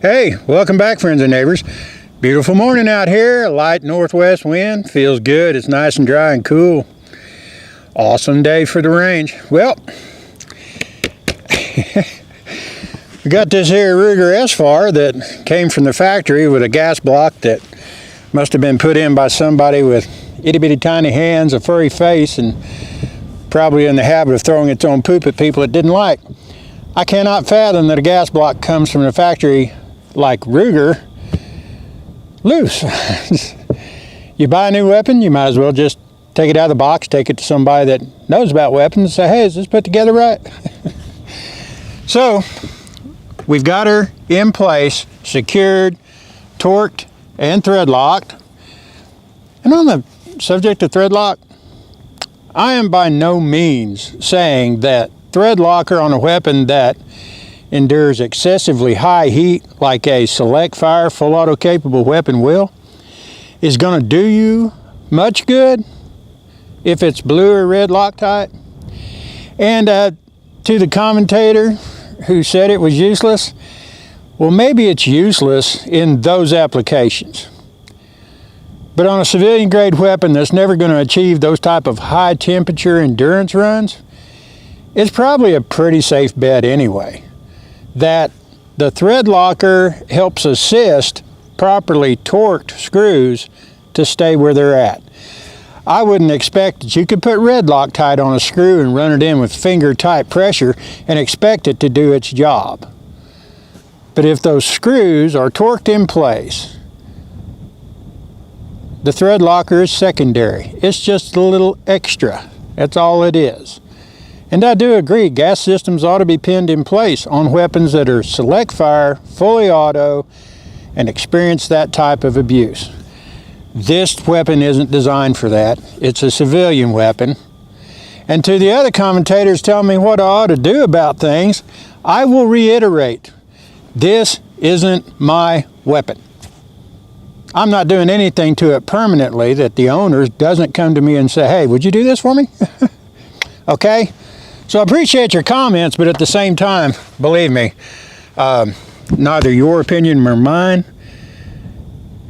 Hey, welcome back, friends and neighbors. Beautiful morning out here. A light northwest wind. Feels good. It's nice and dry and cool. Awesome day for the range. Well, we got this here Ruger SFAR that came from the factory with a gas block that must have been put in by somebody with itty-bitty tiny hands, a furry face, and probably in the habit of throwing its own poop at people it didn't like. I cannot fathom that a gas block comes from the factory like Ruger loose. You buy a new weapon, you might as well just take it out of the box, take it to somebody that knows about weapons and say, hey, is this put together right? So we've got her in place, secured, torqued, and thread locked. And on the subject of thread lock, I am by no means saying that thread locker on a weapon that endures excessively high heat like a select fire full auto capable weapon will is going to do you much good if it's blue or red Loctite. And to the commentator who said it was useless, well, maybe it's useless in those applications, but on a civilian grade weapon that's never going to achieve those type of high temperature endurance runs, it's probably a pretty safe bet anyway that the thread locker helps assist properly torqued screws to stay where they're at. I wouldn't expect that you could put red Loctite on a screw and run it in with finger tight pressure and expect it to do its job. But if those screws are torqued in place, the thread locker is secondary. It's just a little extra. That's all it is. And I do agree, gas systems ought to be pinned in place on weapons that are select fire, fully auto, and experience that type of abuse. This weapon isn't designed for that. It's a civilian weapon. And to the other commentators telling me what I ought to do about things, I will reiterate, this isn't my weapon. I'm not doing anything to it permanently that the owner doesn't come to me and say, hey, would you do this for me? Okay? So I appreciate your comments, but at the same time, believe me, neither your opinion nor mine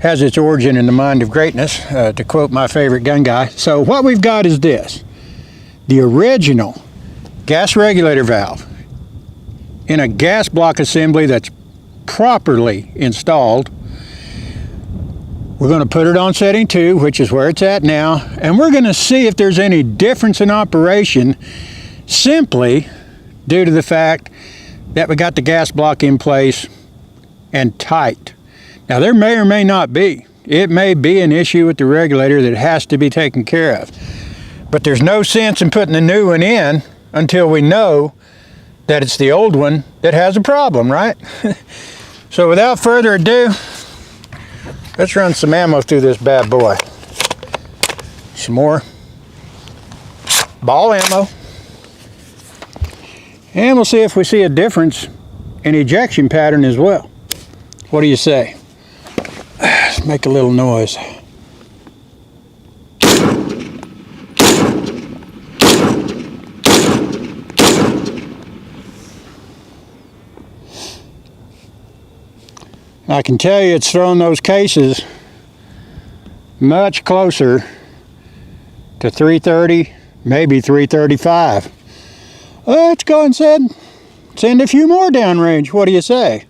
has its origin in the mind of greatness, to quote my favorite gun guy. So what we've got is this: the original gas regulator valve in a gas block assembly that's properly installed. We're going to put it on setting 2, which is where it's at now, and we're going to see if there's any difference in operation simply due to the fact that we got the gas block in place and tight. Now, there may or may not be. It may be an issue with the regulator that has to be taken care of. But there's no sense in putting the new one in until we know that it's the old one that has a problem, right? So without further ado, let's run some ammo through this bad boy. Some more ball ammo. And we'll see if we see a difference in ejection pattern as well. What do you say? Let's make a little noise. I can tell you it's throwing those cases much closer to 330, maybe 335. Let's go and send a few more downrange. What do you say?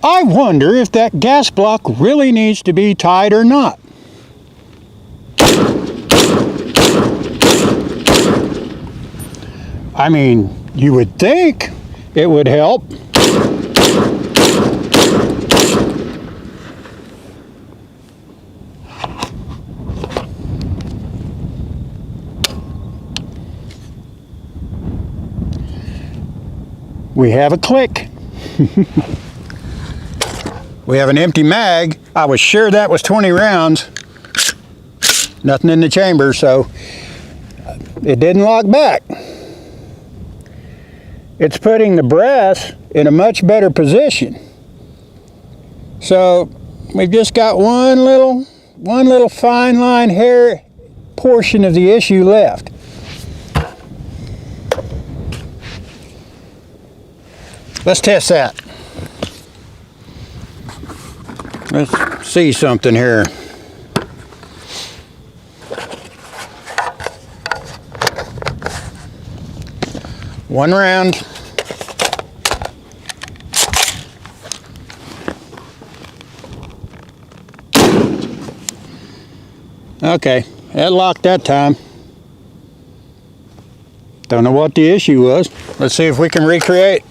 I wonder if that gas block really needs to be tied or not. I mean, you would think it would help. We have a click. We have an empty mag. I was sure that was 20 rounds. Nothing in the chamber, so it didn't lock back. It's putting the brass in a much better position. So we've just got one little fine line hair portion of the issue left. Let's test that. Let's see something here. One round. Okay, that locked that time. Don't know what the issue was. Let's see if we can recreate.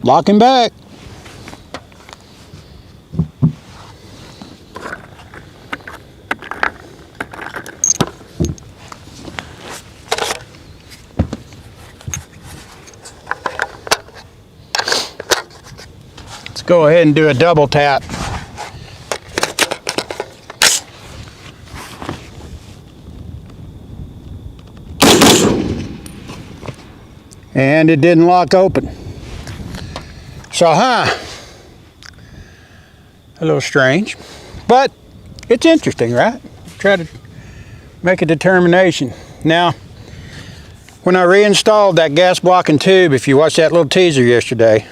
Locking back. Let's go ahead and do a double tap. And it didn't lock open. So, a little strange, but it's interesting, right? Try to make a determination. Now, when I reinstalled that gas blocking tube, if you watched that little teaser yesterday,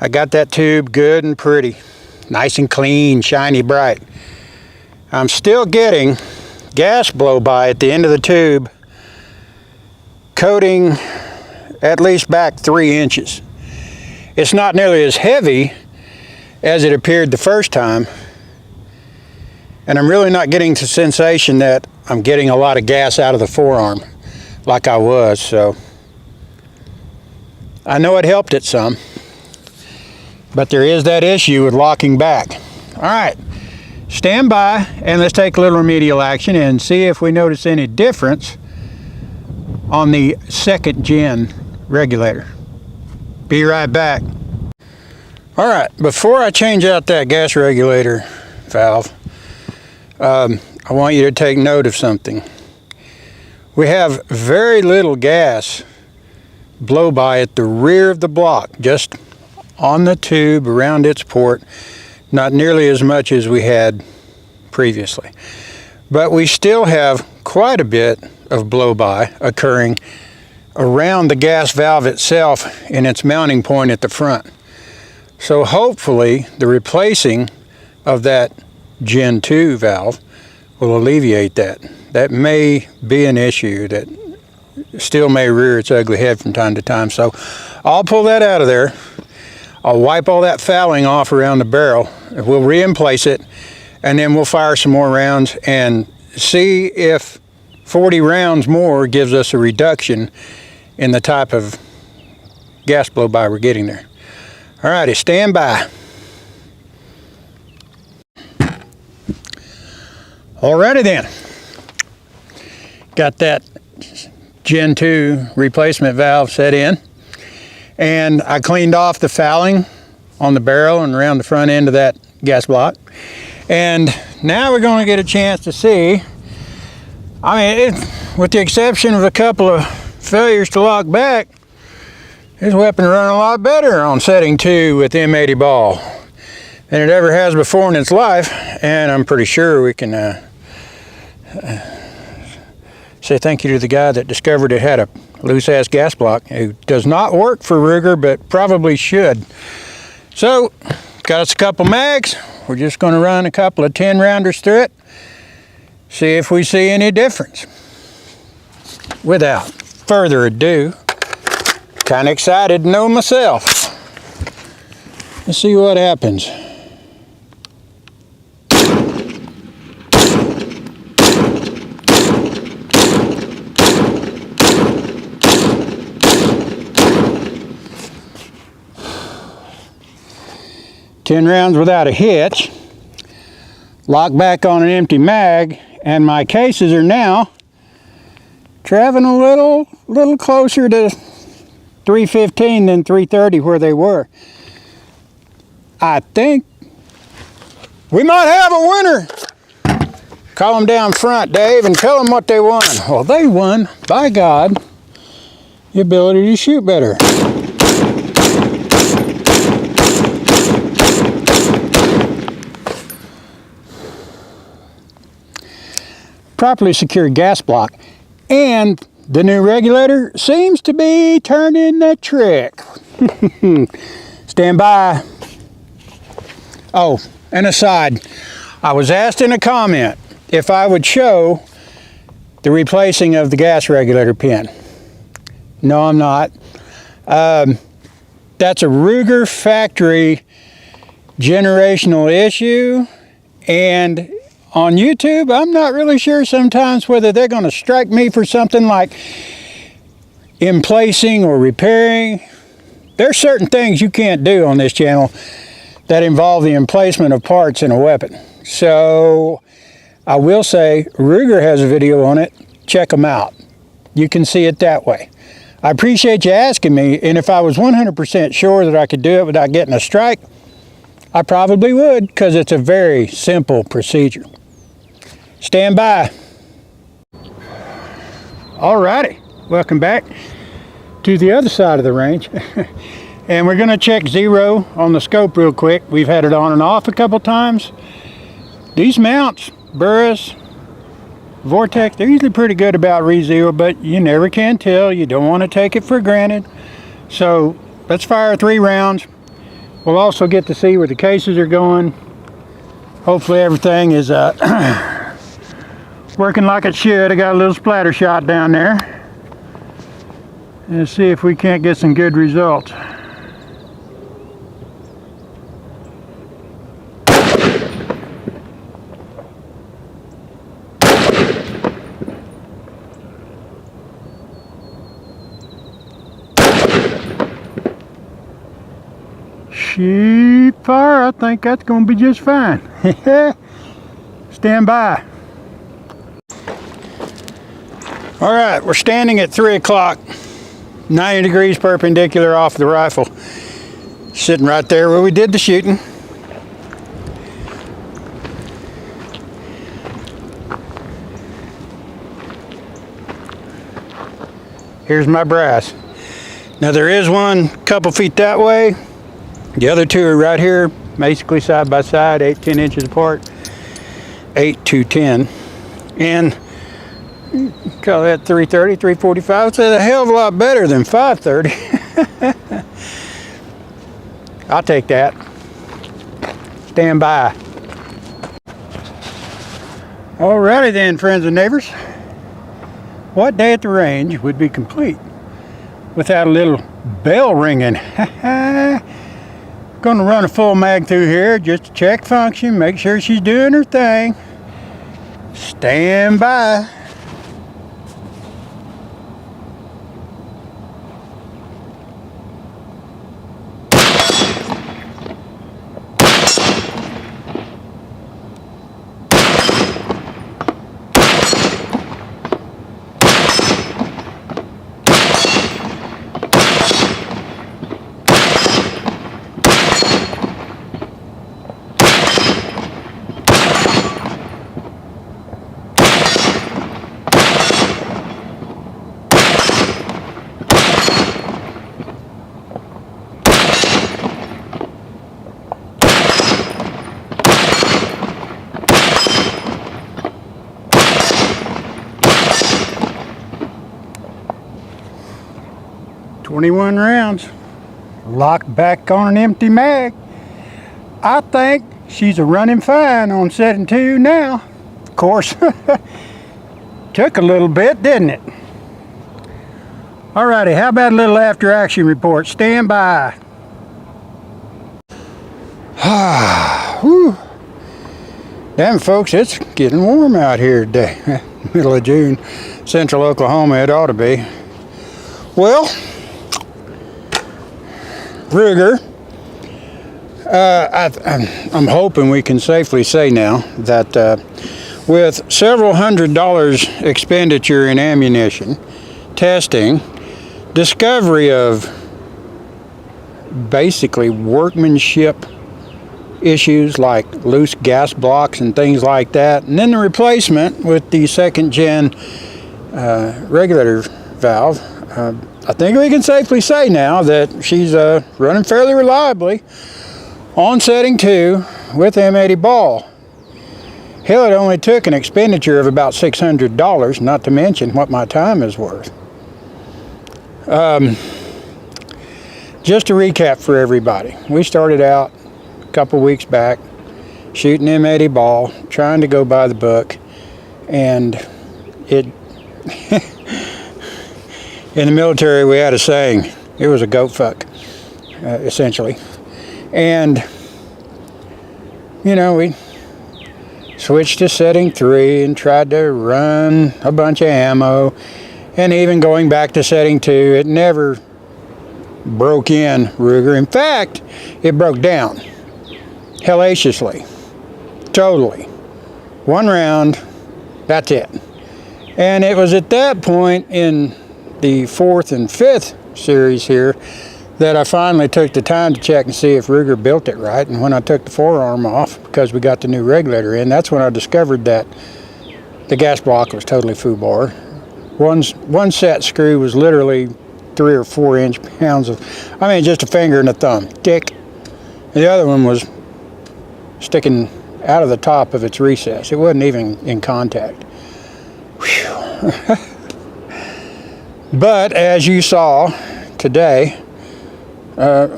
I got that tube good and pretty, nice and clean, shiny, bright. I'm still getting gas blow by at the end of the tube, coating at least back 3 inches. It's not nearly as heavy as it appeared the first time, and I'm really not getting the sensation that I'm getting a lot of gas out of the forearm like I was, so I know it helped it some, but there is that issue with locking back. All right, stand by and let's take a little remedial action and see if we notice any difference on the 2nd gen regulator. Be right back. All right, before I change out that gas regulator valve, I want you to take note of something. We have very little gas blow by at the rear of the block, just on the tube around its port, not nearly as much as we had previously. But we still have quite a bit of blow by occurring around the gas valve itself in its mounting point at the front. So hopefully the replacing of that Gen 2 valve will alleviate that. That may be an issue that still may rear its ugly head from time to time. So I'll pull that out of there. I'll wipe all that fouling off around the barrel. We'll re-emplace it, and then we'll fire some more rounds and see if 40 rounds more gives us a reduction in the type of gas blow by we're getting there. Alrighty, stand by. Alrighty then. Got that Gen 2 replacement valve set in, and I cleaned off the fouling on the barrel and around the front end of that gas block. And now we're going to get a chance to see, with the exception of a couple of failures to lock back, this weapon running a lot better on setting 2 with M80 ball than it ever has before in its life. And I'm pretty sure we can say thank you to the guy that discovered it had a loose-ass gas block, who does not work for Ruger, but probably should. So, got us a couple mags. We're just going to run a couple of 10-rounders through it, see if we see any difference. Without further ado, kind of excited to know myself. Let's see what happens. Ten rounds without a hitch. Lock back on an empty mag, and my cases are now traveling a little closer to 315 than 330 where they were. I think we might have a winner. Call them down front, Dave, and tell them what they won. Well, they won, by God, the ability to shoot better. Properly secured gas block, and the new regulator seems to be turning the trick. Stand by. Oh, and aside, I was asked in a comment if I would show the replacing of the gas regulator pin. No, I'm not. That's a Ruger factory generational issue, and on YouTube, I'm not really sure sometimes whether they're going to strike me for something like emplacing or repairing. There's certain things you can't do on this channel that involve the emplacement of parts in a weapon. So I will say Ruger has a video on it. Check them out. You can see it that way. I appreciate you asking me, and if I was 100% sure that I could do it without getting a strike, I probably would, because it's a very simple procedure. Stand by. Alrighty, welcome back to the other side of the range. And we're going to check zero on the scope real quick. We've had it on and off a couple times. These mounts, Burris, Vortex, they're usually pretty good about re-zero, but you never can tell. You don't want to take it for granted. So let's fire 3 rounds. We'll also get to see where the cases are going. Hopefully everything is working like it should. I got a little splatter shot down there. Let's see if we can't get some good results. Sheep fire, I think that's going to be just fine. Stand by. All right, we're standing at 3 o'clock, 90 degrees perpendicular off the rifle. Sitting right there where we did the shooting. Here's my brass. Now there is one couple feet that way. The other two are right here, basically side by side, 8-10 inches apart, 8-10. And call that 330, 345. It's a hell of a lot better than 530. I'll take that. Stand by. Alrighty then, friends and neighbors. What day at the range would be complete without a little bell ringing? Gonna run a full mag through here just to check function, make sure she's doing her thing. Stand by. "21 rounds, locked back on an empty mag. I think she's a running fine on setting 2 now. Of course, took a little bit, didn't it? Alrighty, how about a little after action report? Stand by. Whew. Damn folks, it's getting warm out here today. Middle of June, central Oklahoma, it ought to be. Well, Ruger, I'm hoping we can safely say now that with several $100s expenditure in ammunition, testing, discovery of basically workmanship issues like loose gas blocks and things like that. And then the replacement with the second gen regulator valve. I think we can safely say now that she's running fairly reliably on setting 2 with M80 ball. Hell, it only took an expenditure of about $600, not to mention what my time is worth. Just to recap for everybody, we started out a couple weeks back shooting M80 ball, trying to go by the book, and it in the military we had a saying, it was a goat fuck, essentially. And you know, we switched to setting 3 and tried to run a bunch of ammo, and even going back to setting 2, it never broke in Ruger. In fact, it broke down hellaciously, totally. 1 round, that's it. And it was at that point in the 4th and 5th series here that I finally took the time to check and see if Ruger built it right. And when I took the forearm off, because we got the new regulator in, that's when I discovered that the gas block was totally foobar. One set screw was literally 3 or 4 inch pounds of, I mean, just a finger and a thumb thick. And the other one was sticking out of the top of its recess. It wasn't even in contact. But as you saw today,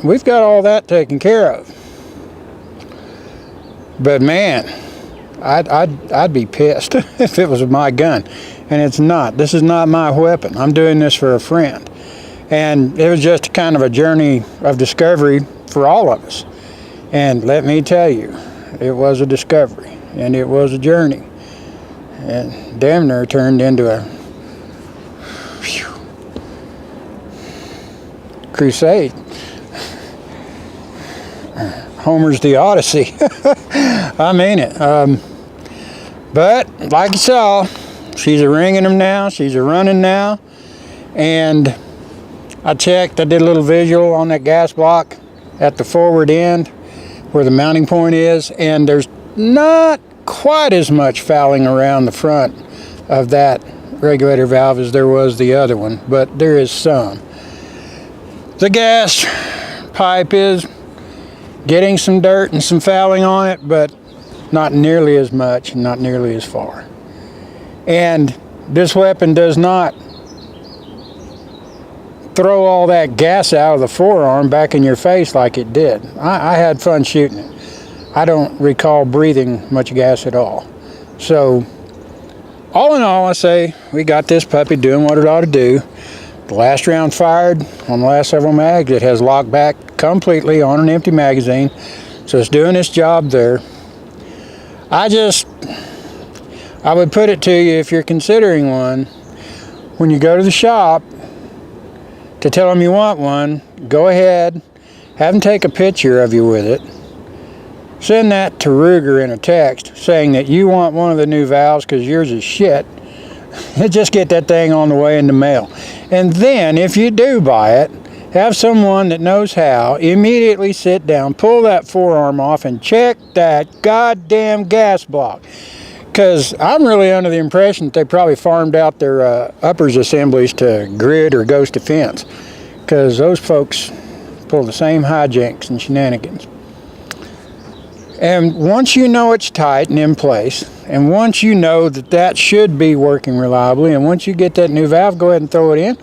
we've got all that taken care of. But man, I'd be pissed if it was my gun, and it's not. This is not my weapon. I'm doing this for a friend, and it was just kind of a journey of discovery for all of us. And let me tell you, it was a discovery, and it was a journey, and damn near turned into a crusade. Homer's The Odyssey. I mean it. But like you saw, she's a ringing them now. She's a running now. And I checked. I did a little visual on that gas block at the forward end where the mounting point is. And there's not quite as much fouling around the front of that regulator valve as there was the other one. But there is some. The gas pipe is getting some dirt and some fouling on it, but not nearly as much and not nearly as far. And this weapon does not throw all that gas out of the forearm back in your face like it did. I had fun shooting it. I don't recall breathing much gas at all. So all in all, I say we got this puppy doing what it ought to do. The last round fired on the last several mags. It has locked back completely on an empty magazine, so it's doing its job there. I would put it to you, if you're considering one, when you go to the shop to tell them you want one, go ahead, have them take a picture of you with it, send that to Ruger in a text saying that you want one of the new valves because yours is shit. Just get that thing on the way in the mail. And then, if you do buy it, have someone that knows how immediately sit down, pull that forearm off, and check that goddamn gas block. Because I'm really under the impression that they probably farmed out their uppers assemblies to Grid or Ghost Defense. Because those folks pull the same hijinks and shenanigans. And once you know it's tight and in place, and once you know that that should be working reliably, and once you get that new valve, go ahead and throw it in.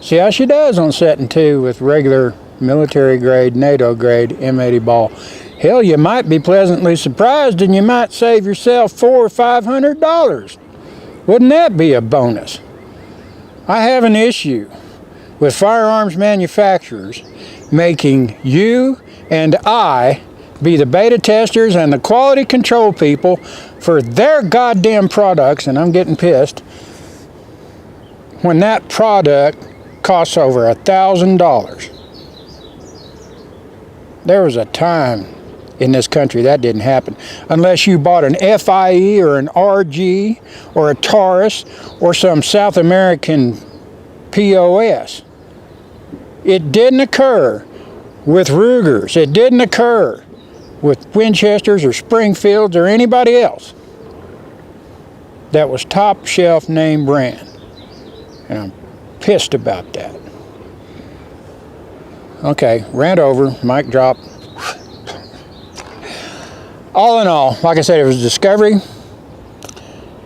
See how she does on setting 2 with regular military grade, NATO grade M80 ball. Hell, you might be pleasantly surprised, and you might save yourself $400 or $500. Wouldn't that be a bonus? I have an issue with firearms manufacturers making you and I be the beta testers and the quality control people for their goddamn products, and I'm getting pissed, when that product costs over $1,000. There was a time in this country that didn't happen, unless you bought an FIE or an RG or a Taurus or some South American POS. It didn't occur with Rugers. It didn't occur with Winchesters or Springfields or anybody else that was top shelf name brand. And I'm pissed about that. Okay, rant over, mic drop. All in all, like I said, it was a discovery.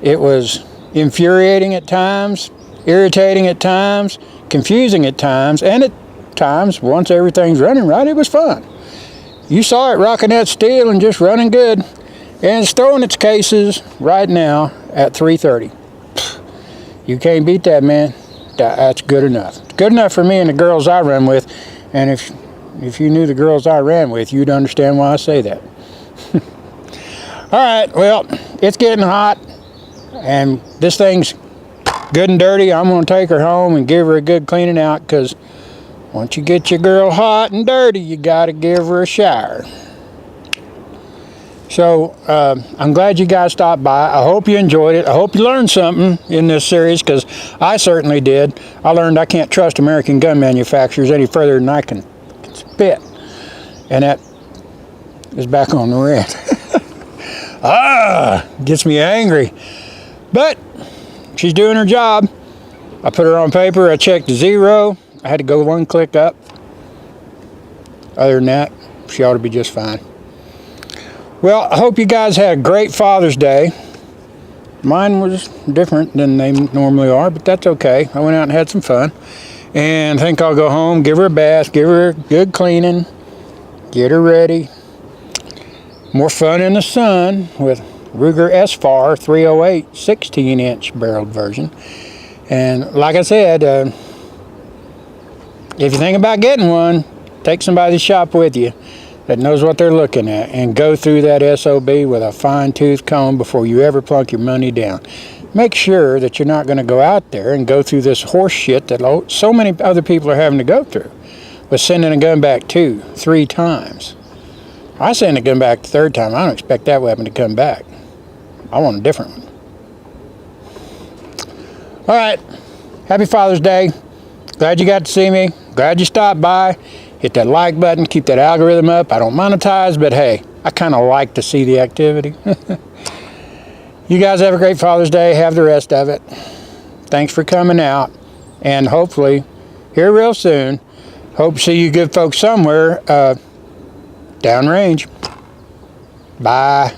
It was infuriating at times, irritating at times, confusing at times, and at times, once everything's running right, it was fun. You saw it rocking that steel and just running good. And it's throwing its cases right now at 330. You can't beat that, man. That's good enough. It's good enough for me and the girls I run with. And if you knew the girls I ran with, you'd understand why I say that. All right, well, it's getting hot, and this thing's good and dirty. I'm going to take her home and give her a good cleaning out, because once you get your girl hot and dirty, you got to give her a shower. So I'm glad you guys stopped by. I hope you enjoyed it. I hope you learned something in this series, because I certainly did. I learned I can't trust American gun manufacturers any further than I can spit. And that is back on the red. Gets me angry. But she's doing her job. I put her on paper. I checked the 0. I had to go 1 click up. Other than that, she ought to be just fine. Well, I hope you guys had a great Father's Day. Mine was different than they normally are, but that's okay. I went out and had some fun. And I think I'll go home, give her a bath, give her a good cleaning, get her ready. More fun in the sun with Ruger SFAR 308 16-inch barreled version. And like I said, if you think about getting one, take somebody to the shop with you that knows what they're looking at, and go through that SOB with a fine-tooth comb before you ever plunk your money down. Make sure that you're not going to go out there and go through this horse shit that so many other people are having to go through with sending a gun back 2, 3 times. I send a gun back the 3rd time. I don't expect that weapon to come back. I want a different one. All right. Happy Father's Day. Glad you got to see me. Glad you stopped by. Hit that like button. Keep that algorithm up. I don't monetize, but hey, I kind of like to see the activity. You guys have a great Father's Day. Have the rest of it. Thanks for coming out. And hopefully, here real soon, hope to see you good folks somewhere downrange. Bye.